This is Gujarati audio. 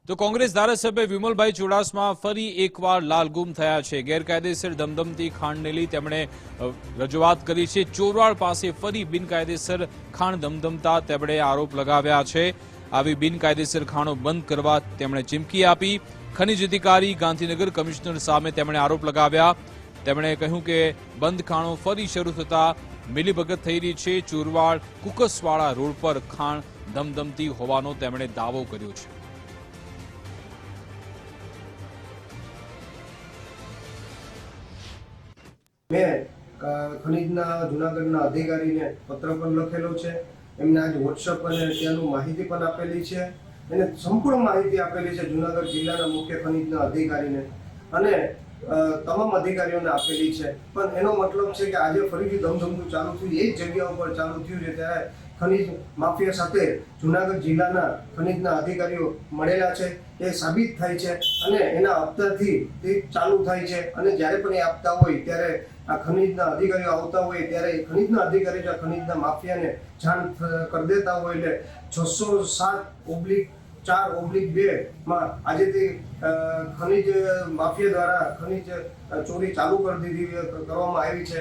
તો કોંગ્રેસ ધારાસભ્ય વિમલભાઈ ચુડાસમા ફરી એકવાર લાલગુમ થયા છે। ગેરકાયદેસર ધમધમતી ખાણને લઈ તેમણે રજૂઆત કરી છે। ચોરવાડ પાસે ફરી બિનકાયદેસર ખાણ ધમધમતા તેમણે આરોપ લગાવ્યા છે। આવી બિનકાયદેસર ખાણો બંધ કરવા તેમણે ચીમકી આપી। ખનિજ અધિકારી ગાંધીનગર કમિશનર સામે તેમણે આરોપ લગાવ્યા। તેમણે કહ્યું કે બંધ ખાણો ફરી શરૂ થતા મિલીભગત થઈ રહી છે। ચોરવાડ કુકસવાડા રોડ પર ખાણ ધમધમતી હોવાનો તેમણે દાવો કર્યો છે। મેં ખનીજના જૂનાગઢના અધિકારીને પત્ર પણ લખેલો છે। એમને આજ વોટ્સઅપ અને ત્યાંનું માહિતી પણ આપેલી છે। એને સંપૂર્ણ માહિતી આપેલી છે જૂનાગઢ જિલ્લાના મુખ્ય ખનીજના અધિકારીને અને તમામ અધિકારીઓને આપેલી છે। પણ એનો મતલબ છે કે આજે ફરીથી ધમધમતું ચાલુ થયું, એ જ જગ્યા ઉપર ચાલુ થયું છે। ત્યારે ખનીજ માફિયા સાથે જૂનાગઢ જિલ્લાના ખનીજના અધિકારીઓ મળેલા છે, એ સાબિત થાય છે અને એના હપ્તાથી તે ચાલુ થાય છે। અને જ્યારે પણ એ આપતા હોય ત્યારે આ ખનીજના અધિકારીઓ આવતા હોય ત્યારે ખનીજના અધિકારી આ ખનીજના માફિયાને જાણ કરી દેતા હોય એટલે 607/4/2 માં આજે તે ખનીજ માફિયા દ્વારા ખનીજ ચોરી ચાલુ કરવામાં આવી છે।